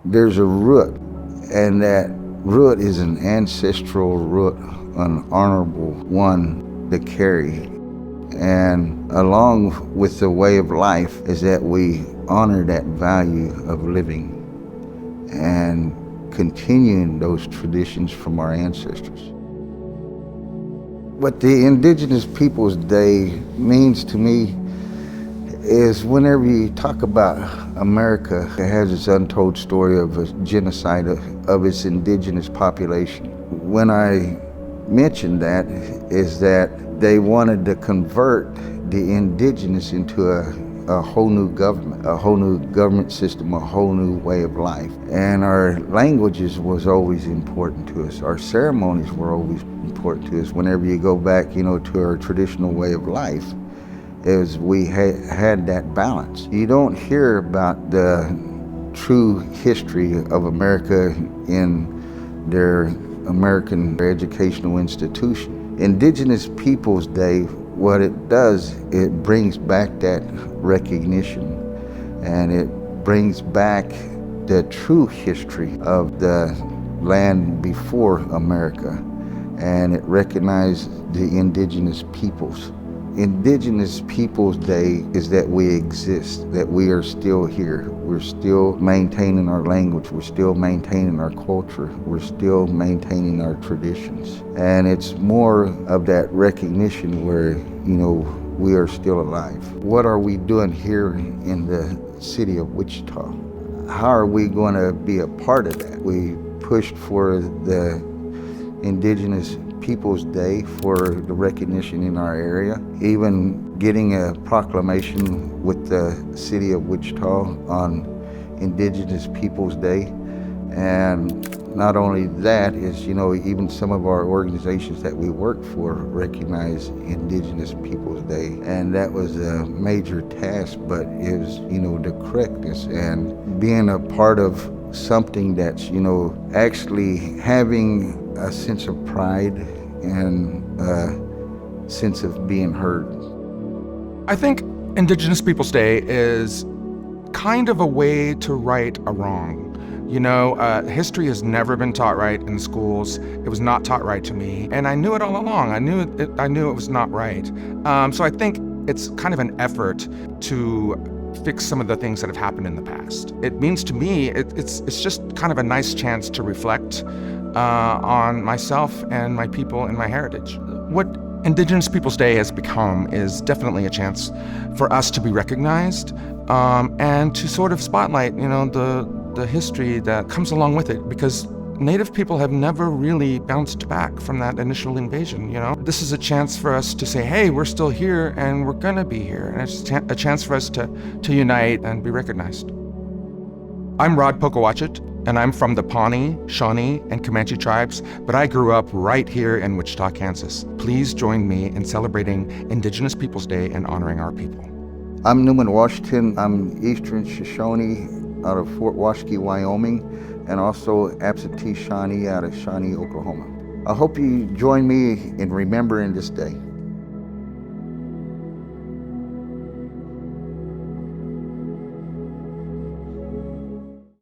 There's a root, and that root is an ancestral root, an honorable one to carry. And along with the way of life is that we honor that value of living and continuing those traditions from our ancestors. What the Indigenous Peoples Day means to me is whenever you talk about America, it has its untold story of a genocide of its indigenous population. When I mention that is that they wanted to convert the indigenous into a whole new government system, a whole new way of life. And our languages was always important to us. Our ceremonies were always important to us. Whenever you go back, to our traditional way of life, is we had that balance. You don't hear about the true history of America in their American educational institution. Indigenous Peoples Day, what it does, it brings back that recognition, and it brings back the true history of the land before America, and it recognizes the indigenous peoples. Indigenous Peoples Day is that we exist, that we are still here. We're still maintaining our language, we're still maintaining our culture, we're still maintaining our traditions. And it's more of that recognition where, we are still alive. What are we doing here in the city of Wichita? How are we going to be a part of that? We pushed for the Indigenous Peoples Day for the recognition in our area, even getting a proclamation with the city of Wichita on Indigenous Peoples Day. And not only that is, even some of our organizations that we work for recognize Indigenous Peoples Day. And that was a major task, but it was, the correctness and being a part of something that's, actually having a sense of pride and a sense of being heard. I think Indigenous Peoples Day is kind of a way to right a wrong. History has never been taught right in schools. It was not taught right to me, and I knew it all along. I knew it was not right. So I think it's kind of an effort to fix some of the things that have happened in the past. It means to me, it's just kind of a nice chance to reflect on myself and my people and my heritage. What Indigenous Peoples Day has become is definitely a chance for us to be recognized and to sort of spotlight, the history that comes along with it, because Native people have never really bounced back from that initial invasion. This is a chance for us to say, hey, we're still here and we're gonna be here, and it's a chance for us to unite and be recognized. I'm Rod Pocowatchit, and I'm from the Pawnee, Shawnee, and Comanche tribes, but I grew up right here in Wichita, Kansas. Please join me in celebrating Indigenous Peoples Day and honoring our people. I'm Newman Washington. I'm Eastern Shoshone out of Fort Washakie, Wyoming, and also absentee Shawnee out of Shawnee, Oklahoma. I hope you join me in remembering this day.